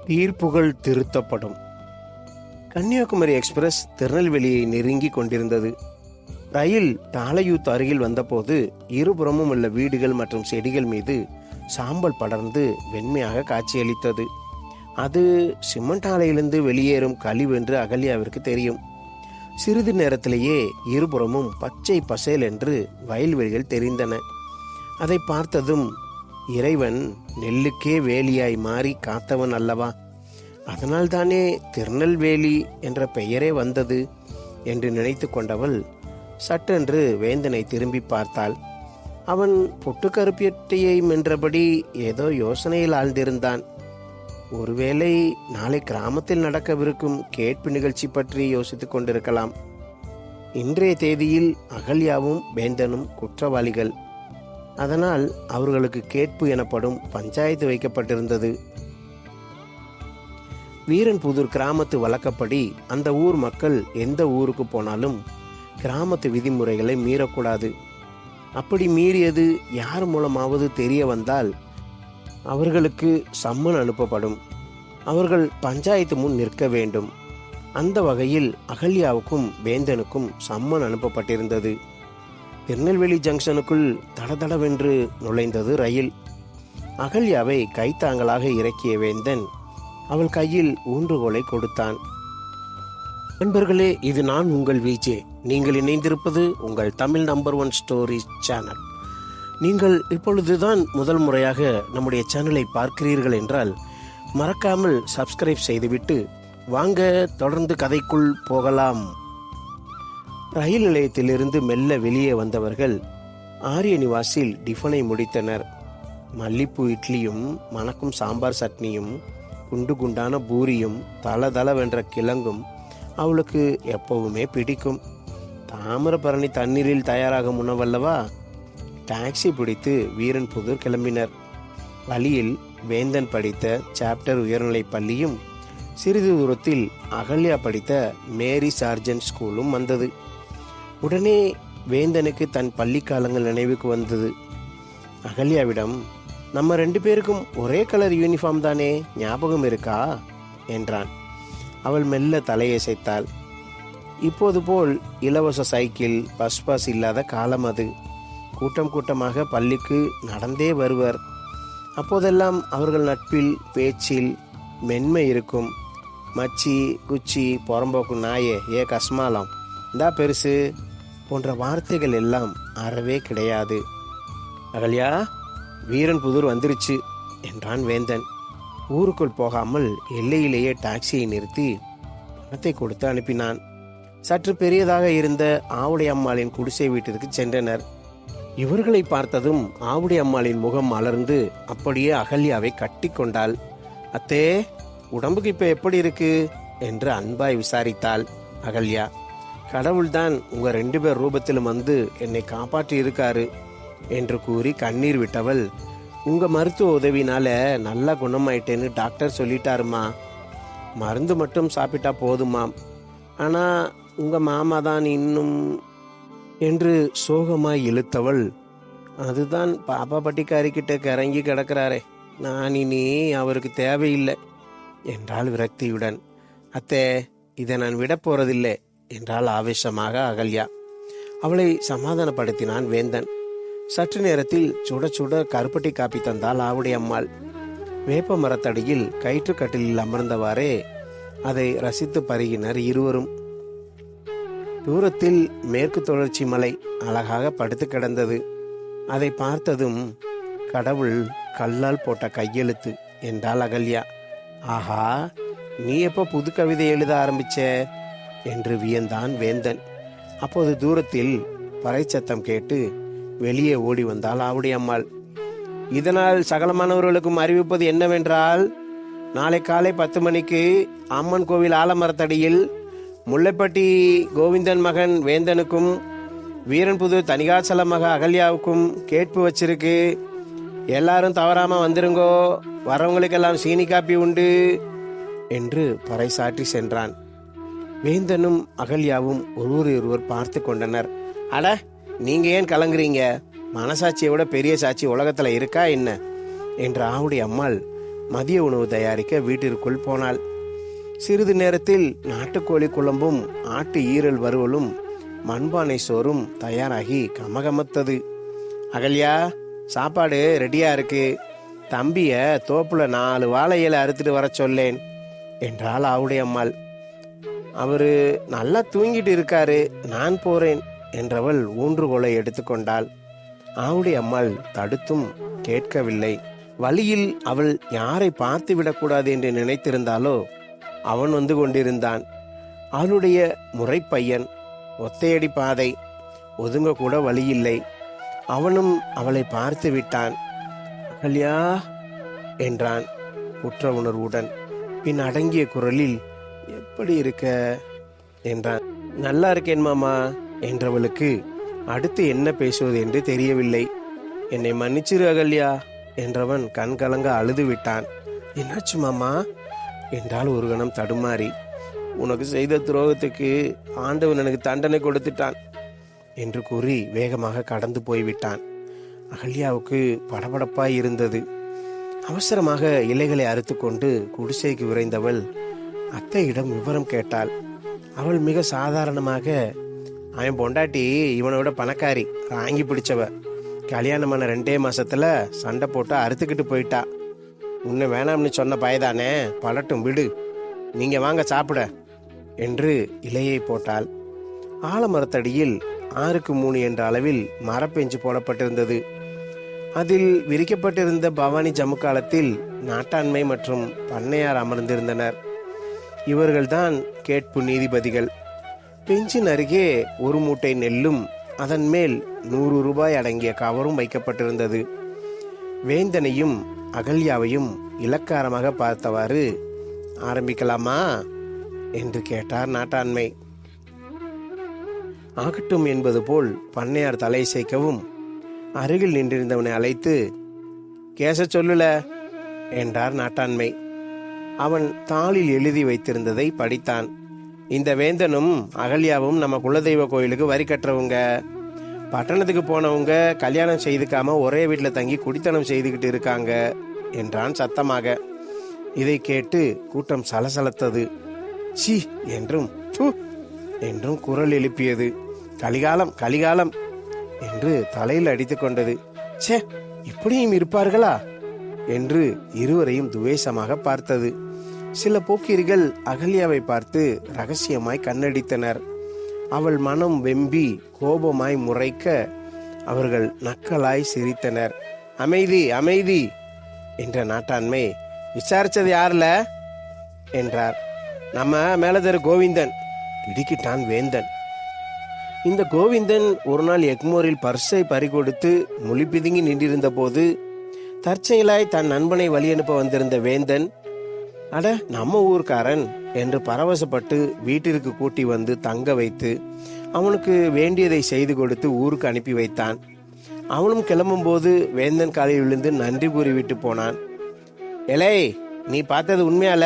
தீர்ப்புகள் திருத்தப்படும். கன்னியாகுமரி எக்ஸ்பிரஸ் திருநெல்வேலியை நெருங்கி கொண்டிருந்தது. ரயில் டாலையூத் அருகில் வந்தபோது இருபுறமும் உள்ள வீடுகள் மற்றும் செடிகள் மீது சாம்பல் படர்ந்து வெண்மையாக காட்சியளித்தது. அது சிமெண்ட் ஆலையிலிருந்து வெளியேறும் கழிவு என்று அகல்யாவிற்கு தெரியும். சிறிது நேரத்திலேயே இருபுறமும் பச்சை பசேல் என்று வயல்வெளிகள் தெரிந்தன. அதை பார்த்ததும், இறைவன் நெல்லுக்கே வேலியாய் மாறி காத்தவன் அல்லவா, அதனால் தானே திருநெல்வேலி என்ற பெயரே வந்தது என்று நினைத்து கொண்டவள் சட்டென்று வேந்தனை திரும்பி பார்த்தாள். அவன் பொட்டுக்கருப்பியட்டையை மென்றபடி ஏதோ யோசனையில் ஆழ்ந்திருந்தான். ஒருவேளை நாளை கிராமத்தில் நடக்கவிருக்கும் கேட்பு நிகழ்ச்சி பற்றி யோசித்துக் கொண்டிருக்கலாம். இன்றைய தேதியில் அகல்யாவும் வேந்தனும் குற்றவாளிகள். அதனால் அவர்களுக்கு கேட்பு எனப்படும் பஞ்சாயத்து வைக்கப்பட்டிருந்தது. வீரன்புதூர் கிராமத்து வழக்கப்படி அந்த ஊர் மக்கள் எந்த ஊருக்கு போனாலும் கிராமத்து விதிமுறைகளை மீறக்கூடாது. அப்படி மீறியது யார் மூலமாவது தெரிய வந்தால் அவர்களுக்கு சம்மன் அனுப்பப்படும். அவர்கள் பஞ்சாயத்து முன் நிற்க வேண்டும். அந்த வகையில் அகல்யாவுக்கும் வேந்தனுக்கும் சம்மன் அனுப்பப்பட்டிருந்தது. திருநெல்வேலி ஜங்ஷனுக்குள் தடதடவென்று நுழைந்தது ரயில். அகல்யாவை கைத்தாங்களாக இறக்கிய வேந்தன் அவள் கையில் ஊன்றுகோலை கொடுத்தான். நண்பர்களே, இது நான் உங்கள் விஜே. நீங்கள் இணைந்திருப்பது உங்கள் தமிழ் நம்பர் 1 ஸ்டோரி சேனல். நீங்கள் இப்பொழுதுதான் முதல் முறையாக நம்முடைய சேனலை பார்க்கிறீர்கள் என்றால் மறக்காமல் சப்ஸ்கிரைப் செய்துவிட்டு வாங்க தொடர்ந்து கதைக்குள் போகலாம். ரயில் நிலையத்திலிருந்து மெல்ல வெளியே வந்தவர்கள் ஆரிய நிவாசில் டிஃபனை முடித்தனர். மல்லிப்பூ இட்லியும் மணக்கும் சாம்பார் சட்னியும் குண்டு குண்டான பூரியும் தளதளவென்ற கிழங்கும் அவளுக்கு எப்பவுமே பிடிக்கும். தாமிரபரணி தண்ணீரில் தயாராகும் உணவல்லவா. டாக்ஸி பிடித்து வீரன்புதூர் கிளம்பினர். வழியில் வேந்தன் படித்த சாப்டர் உயர்நிலை பள்ளியும் சிறிது தூரத்தில் அகல்யா படித்த மேரி சார்ஜன்ட் ஸ்கூலும் வந்தது. உடனே வேந்தனுக்கு தன் பள்ளி காலங்கள் நினைவுக்கு வந்தது. அகல்யாவிடம், நம்ம 2 பேருக்கும் ஒரே கலர் யூனிஃபார்ம் தானே, ஞாபகம் இருக்கா என்றான். அவள் மெல்ல தலையசைத்தாள். இப்போது போல் இலவச சைக்கிள், பஸ் பாஸ் இல்லாத காலம் அது. கூட்டம் கூட்டமாக பள்ளிக்கு நடந்தே வருவர். அப்போதெல்லாம் அவர்கள் நட்பில் பேச்சில் மென்மை இருக்கும். மச்சி, குச்சி, புறம்போக்கு நாயே, ஏ கஸ்மாலம், இந்தா பெருசு போன்ற வார்த்தைகள் எல்லாம் அறவே கிடையாது. அகல்யா, வீரன்புதூர் வந்துருச்சு என்றான் வேந்தன். ஊருக்குள் போகாமல் எல்லையிலேயே டாக்ஸியை நிறுத்தி பணத்தை கொடுத்து அனுப்பினான். சற்று பெரியதாக இருந்த ஆவுடை அம்மாளின் குடிசை வீட்டிற்கு சென்றனர். இவர்களை பார்த்ததும் ஆவுடை அம்மாளின் முகம் மலர்ந்து அப்படியே அகல்யாவை கட்டி கொண்டாள். அத்தே, உடம்புக்கு இப்ப எப்படி இருக்கு என்று அன்பாய் விசாரித்தாள் அகல்யா. கடவுள்தான் உங்க 2 பேர் ரூபத்திலும் வந்து என்னை காப்பாற்றி இருக்காரு என்று கூறி கண்ணீர் விட்டவள், உங்க மருத்துவ உதவினால நல்லா குணமாயிட்டேன்னு டாக்டர் சொல்லிட்டாருமா. மருந்து மட்டும் சாப்பிட்டா போதுமாம். ஆனா உங்க மாமா தான் இன்னும் என்று சோகமாய் இழுத்தவள், அதுதான் பாப்பா பட்டிக்காரிக்கிட்ட கிறங்கி கிடக்கிறாரே, நான் இனி அவருக்கு தேவையில்லை என்றாள் விரக்தியுடன். அத்தே, இதை நான் விட போறதில்லை என்றாள் ஆவேசமாக அகல்யா. அவளை சமாதானப்படுத்தினான் வேந்தன். சற்று நேரத்தில் சுட சுட கருப்பட்டி காப்பி தந்தாள் ஆவுடை அம்மாள். வேப்ப மரத்தடியில் கயிற்றுக்கட்டிலில் அமர்ந்தவாறே அதை ரசித்து பருகினர் இருவரும். தூரத்தில் மேற்கு தொடர்ச்சி மலை அழகாக படுத்து கிடந்தது. அதை பார்த்ததும், கடவுள் கல்லால் போட்ட கையெழுத்து என்றாள் அகல்யா. ஆஹா, நீ எப்போ புது கவிதை எழுத ஆரம்பிச்ச என்று வியந்தான் வேந்தன். அப்போது தூரத்தில் பறைச்சத்தம் கேட்டு வெளியே ஓடி வந்தாள் ஆவுடை அம்மாள். இதனால் சகலமானவர்களுக்கும் அறிவிப்பது என்னவென்றால், நாளை காலை 10 மணிக்கு அம்மன் கோவில் ஆலமரத்தடியில் முல்லைப்பட்டி கோவிந்தன் மகன் வேந்தனுக்கும் வீரன்புதூர் தணிகாச்சல மக அகல்யாவுக்கும் கேட்பு வச்சிருக்கு. எல்லாரும் தவறாம வந்துருங்கோ, வரவங்களுக்கெல்லாம் சீனி காப்பி உண்டு என்று பறைசாற்றி சென்றான். வேந்தனும் அகல்யாவும் ஒருவர் பார்த்து கொண்டனர். அட, நீங்க ஏன் கலங்குறீங்க? மனசாட்சியை விட பெரிய சாட்சி உலகத்துல இருக்கா என்ன என்று ஆவுடை அம்மாள் மதிய உணவு தயாரிக்க வீட்டிற்குள் போனாள். சிறிது நேரத்தில் நாட்டுக்கோழி குழம்பும் ஆட்டு ஈரல் வறுவலும் மண்பானை சோறும் தயாராகி கமகமத்தது. அகல்யா, சாப்பாடு ரெடியா இருக்கு. தம்பிய தோப்புல 4 வாழை இலை அறுத்துட்டு வர சொல்லேன் என்றாள் ஆவுடைய அம்மாள். அவரு நல்லா தூங்கிட்டு இருக்காரு, நான் போறேன் என்றவள் ஊன்றுகோலை எடுத்துக்கொண்டாள். ஆவுடைய அம்மாள் தடுத்தும் கேட்கவில்லை. வழியில் அவள் யாரை பார்த்து விடக்கூடாது என்று நினைத்திருந்தாலோ அவன் வந்து கொண்டிருந்தான். அவளுடைய முறைப்பையன், ஒத்தையடி பாதை, ஒதுங்க கூட வழியில்லை. அவனும் அவளை பார்த்து விட்டான். அகல்யா என்றான் குற்ற உணர்வுடன். பின் அடங்கிய குரலில், எப்படி இருக்க என்றான். நல்லா இருக்கேன் மாமா என்றவளுக்கு அடுத்து என்ன பேசுவது என்று தெரியவில்லை. என்னை மன்னிச்சிரு அகல்யா என்றவன் கண் கலங்க அழுது விட்டான். என்னாச்சு மாமா என்றால் ஒரு கணம் தடுமாறி. உனக்கு செய்த துரோகத்துக்கு ஆண்டவன் எனக்கு தண்டனை கொடுத்துட்டான் என்று கூறி வேகமாக கடந்து போய்விட்டான். அகல்யாவுக்கு படபடப்பாய் இருந்தது. அவசரமாக இலைகளை அறுத்து கொண்டு குடிசைக்கு விரைந்தவள் அத்தையிடம் விவரம் கேட்டாள். அவள் மிக சாதாரணமாக, அவன் பொண்டாட்டி இவனோட பணக்காரி, ராங்கி பிடிச்சவ, கல்யாணமான 2 மாசத்துல சண்டை போட்டு அறுத்துக்கிட்டு போயிட்டா. உன்னை வேணாம்னு சொன்ன பயதானே, படட்டும் விடு, நீங்க வாங்க சாப்பிட என்று இலையை போட்டாள். ஆலமரத்தடியில் 6க்கு 3 என்ற அளவில் மரப்பெஞ்சு போடப்பட்டிருந்தது. அதில் விரிக்கப்பட்டிருந்த பவானி ஜமுக்காலத்தில் நாட்டாண்மை மற்றும் பண்ணையார் அமர்ந்திருந்தனர். இவர்கள்தான் கேட்பு நீதிபதிகள். பெஞ்சின் அருகே 1 மூட்டை நெல்லும் அதன் மேல் 100 ரூபாய் அடங்கிய கவரும் வைக்கப்பட்டிருந்தது. வேந்தனையும் அகல்யாவையும் இலக்காரமாக பார்த்தவாறு, ஆரம்பிக்கலாமா என்று கேட்டார் நாட்டாண்மை. ஆகட்டும் என்பது போல் பண்ணையார் தலை செய்கவும் அருகில் நின்றிருந்தவனை அழைத்து, கேச சொல்லுல என்றார் நாட்டாண்மை. அவன் தாளில் எழுதி வைத்திருந்ததை படித்தான். இந்த வேந்தனும் அகல்யாவும் நம்ம குலதெய்வ கோயிலுக்கு வரி கட்டுறவங்க. பட்டணத்துக்கு போனவங்க கல்யாணம் செய்துக்காம ஒரே வீட்டில் தங்கி குடித்தனம் செய்துக்கிட்டு இருக்காங்க என்றான் சத்தமாக. இதை கேட்டு கூட்டம் சலசலத்தது. சி என்றும் து என்றும் குரல் எழுப்பியது. கலிகாலம் கலிகாலம் என்று தலையில் அடித்துக் கொண்டது. சே, இப்படியும் இருப்பார்களா என்று இருவரையும் துவேஷமாக பார்த்தது. சில போக்கிரிகள் அகல்யாவை பார்த்து ரகசியமாய் கண்ணடித்தனர். அவள் மனம் வெம்பி கோபமாய் முறைக்க அவர்கள் நக்கலாய் சிரித்தனர். அமைதி அமைதி என்ற நாட்டாண்மை, விசாரிச்சது யாருல என்றார். நம்ம மேலதர் கோவிந்தன், இடுக்கிட்டான் வேந்தன். இந்த கோவிந்தன் ஒரு நாள் எக்மோரில் பர்ஸை பறிகொடுத்து மொழி பிதுங்கி நின்றிருந்த போது தற்செயலாய் தன் நண்பனை வழி அனுப்ப வந்திருந்த வேந்தன், அட நம்ம ஊர்க்காரன் என்று பரவசப்பட்டு வீட்டிற்கு கூட்டி வந்து தங்க வைத்து அவனுக்கு வேண்டியதை செய்து கொடுத்து ஊருக்கு அனுப்பி வைத்தான். அவனும் கிளம்பும் போது வேந்தன் காலில் விழுந்து நன்றி கூறிவிட்டு போனான். எலை, நீ பார்த்தது உண்மையால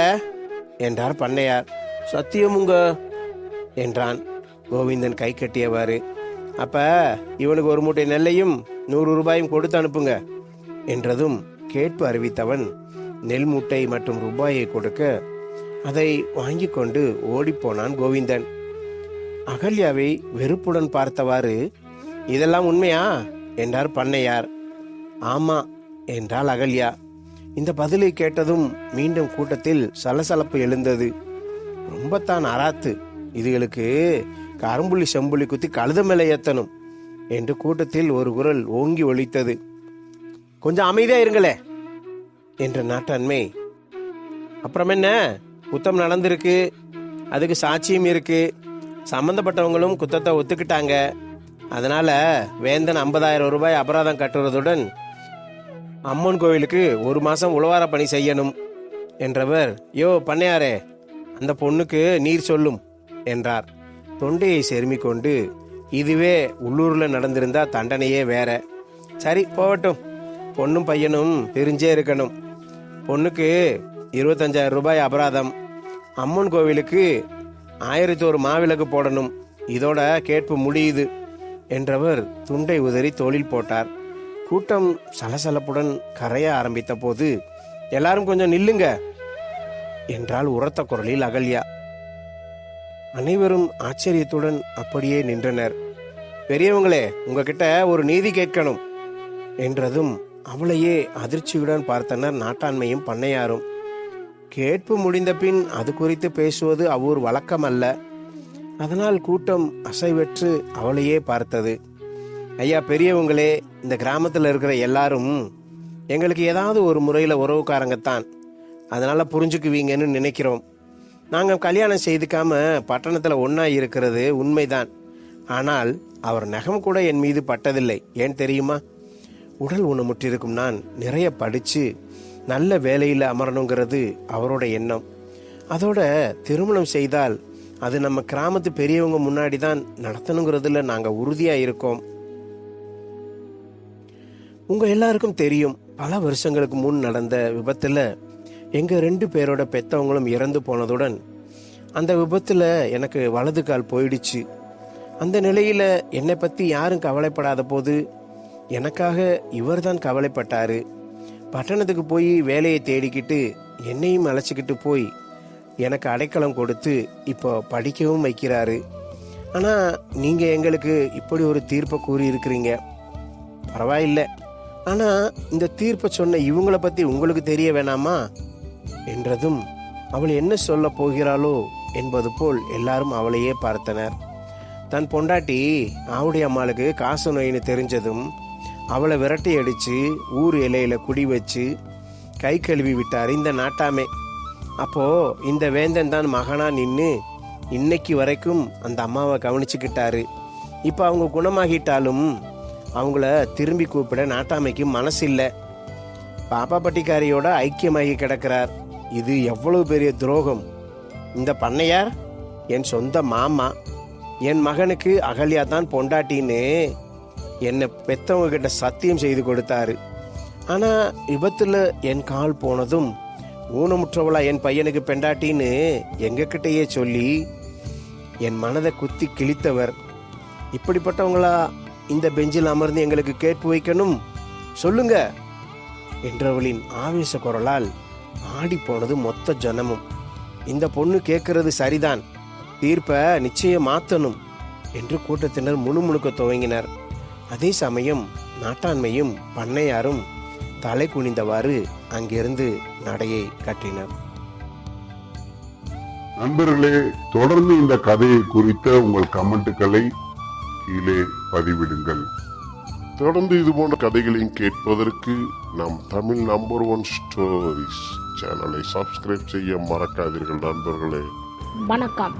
என்றார் பண்ணையார். சத்தியமுங்க என்றான் கோவிந்தன் கை கட்டியவாறு. அப்ப இவனுக்கு 1 மூட்டை நெல்லையும் 100 ரூபாயும் கொடுத்து அனுப்புங்க என்றதும் கேட்பு அறிவித்தவன் நெல் மூட்டை மற்றும் ரூபாயை கொடுக்க அதை வாங்கி கொண்டு ஓடிப்போனான் கோவிந்தன். அகல்யாவை வெறுப்புடன் பார்த்தவாறு, இதெல்லாம் உண்மையா என்றார் பண்ணையார். ஆமா என்றாள் அகல்யா. இந்த பதிலை கேட்டதும் மீண்டும் கூட்டத்தில் சலசலப்பு எழுந்தது. ரொம்பத்தான் அராத்து, இதுகளுக்கு கரும்புள்ளி செம்புள்ளி குத்தி கழுத மேலே ஏத்தணும் என்று கூட்டத்தில் ஒரு குரல் ஓங்கி ஒலித்தது. கொஞ்சம் அமைதியா இருங்களே என்ற நாட்டாண்மை, அப்புறம் என்ன, குத்தம் நடந்திருக்கு, அதுக்கு சாட்சியம் இருக்கு, சம்பந்தப்பட்டவங்களும் குத்தத்தை ஒத்துக்கிட்டாங்க, அதனால வேந்தன் 50,000 ரூபாய் அபராதம் கட்டுறதுடன் அம்மன் கோவிலுக்கு 1 மாசம் உழவார பணி செய்யணும் என்றவர், யோ பண்ணையாரே, அந்த பொண்ணுக்கு நீர் சொல்லும் என்றார். தொண்டையை செருமி கொண்டு, இதுவே உள்ளூர்ல நடந்திருந்தா தண்டனையே வேற. சரி போகட்டும், பொண்ணும் பையனும் பிரிஞ்சே இருக்கணும். பொண்ணுக்கு 25,000 ரூபாய் அபராதம், அம்மன் கோவிலுக்கு 1001 மாவிளக்கு போடணும், இதோட கேட்பு முடியுது என்றவர் துண்டை உதறி தோளில் போட்டார். கூட்டம் சலசலப்புடன் கரைய ஆரம்பித்த போது எல்லாரும் கொஞ்சம் நில்லுங்க என்றாள் உரத்த குரலில் அகல்யா. அனைவரும் ஆச்சரியத்துடன் அப்படியே நின்றனர். பெரியவங்களே, உங்ககிட்ட ஒரு நீதி கேட்கணும் என்றதும் அவளையே அதிர்ச்சியுடன் பார்த்தனர் நாட்டாண்மையும் பண்ணையாரும். கேட்பு முடிந்த பின் அது குறித்து பேசுவது அவ்வூர் வழக்கம் அல்ல. அதனால் கூட்டம் அசைவற்று அவளையே பார்த்தது. ஐயா பெரியவங்களே, இந்த கிராமத்தில் இருக்கிற எல்லாரும் எங்களுக்கு ஏதாவது ஒரு முறையில் உறவுக்காரங்கத்தான், அதனால புரிஞ்சுக்குவீங்கன்னு நினைக்கிறோம். நாங்கள் கல்யாணம் செய்துக்காம பட்டணத்தில் ஒன்றா இருக்கிறது உண்மைதான். ஆனால் அவர் நகம் கூட என் மீது பட்டதில்லை. ஏன் தெரியுமா? உடல் ஊனமுற்றிருக்கும் நான் நிறைய படித்து நல்ல வேலையில் அமரணுங்கிறது அவரோட எண்ணம். அதோட திருமணம் செய்தால் அது நம்ம கிராமத்து பெரியவங்க முன்னாடி தான் நடத்தணுங்கிறதுல நாங்கள் உறுதியாக இருக்கோம். உங்கள் எல்லாருக்கும் தெரியும், பல வருஷங்களுக்கு முன் நடந்த விபத்தில் எங்கள் 2 பேரோட பெற்றவங்களும் இறந்து போனதுடன் அந்த விபத்தில் எனக்கு வலது கால் போயிடுச்சு. அந்த நிலையில் என்னை பற்றி யாரும் கவலைப்படாத போது எனக்காக இவர் தான் கவலைப்பட்டார். பட்டணத்துக்கு போய் வேலையை தேடிக்கிட்டு என்னையும் அழைச்சிக்கிட்டு போய் எனக்கு அடைக்கலம் கொடுத்து இப்போ படிக்கவும் வைக்கிறாரு. ஆனால் நீங்கள் எங்களுக்கு இப்படி ஒரு தீர்ப்பை கூறியிருக்கிறீங்க. பரவாயில்லை, ஆனால் இந்த தீர்ப்பை சொன்ன இவங்களை பற்றி உங்களுக்கு தெரிய வேணாமா என்றதும் அவள் என்ன சொல்ல போகிறாளோ என்பது போல் எல்லாரும் அவளையே பார்த்தனர். தன் பொண்டாட்டி ஆவுடைய அம்மாளுக்கு காசு நோயின்னு தெரிஞ்சதும் அவளை விரட்டி அடித்து ஊர் இலையில குடி வச்சு கை கழுவி விட்டார் இந்த நாட்டாமே. அப்போ இந்த வேந்தன் தான் மகனா நின்று இன்னைக்கு வரைக்கும் அந்த அம்மாவை கவனிச்சுக்கிட்டாரு. இப்போ அவங்க குணமாகிட்டாலும் அவங்கள திரும்பி கூப்பிட நாட்டாமைக்கு மனசு இல்லை. பாப்பா பட்டிக்காரியோட ஐக்கியமாகி கிடக்கிறார். இது எவ்வளவு பெரிய துரோகம்! இந்த பண்ணையார் என் சொந்த மாமா. என் மகனுக்கு அகல்யா தான் பொண்டாட்டின்னு என்னை பெத்தவங்க கிட்ட சத்தியம் செய்து கொடுத்தாரு. ஆனால் விபத்தில் என் கால் போனதும் ஊனமுற்றவளா என் பையனுக்கு பெண்டாட்டின்னு எங்ககிட்டயே சொல்லி என் மனதை குத்தி கிழித்தவர். இப்படிப்பட்டவங்களா இந்த பெஞ்சில் அமர்ந்து எங்களுக்கு கேட்பு வைக்கணும்? சொல்லுங்க என்றவளின் ஆவேச குரலால் ஆடி போனது மொத்த ஜனமும். இந்த பொண்ணு கேட்கறது சரிதான், தீர்ப்பை நிச்சயம் மாற்றணும் என்று கூட்டத்தினர் முணுமுணுக்க துவங்கினர். அதே சமயம் நாட்டாண்மையும் பண்ணையாரும் தலை குனிந்தவாறு அங்கிருந்து நடையை கட்டினர். நண்பர்களே, தொடர்ந்து இந்த கதையை குறித்த உங்கள் கமெண்ட்டுகளை கீழே பதிவிடுங்கள். தொடர்ந்து இது போன்ற கதைகளையும் கேட்பதற்கு நம் தமிழ் நம்பர் 1 ஸ்டோரிஸ் சேனலை சப்ஸ்கிரைப் செய்ய மறக்காதீர்கள் நண்பர்களே. வணக்கம்.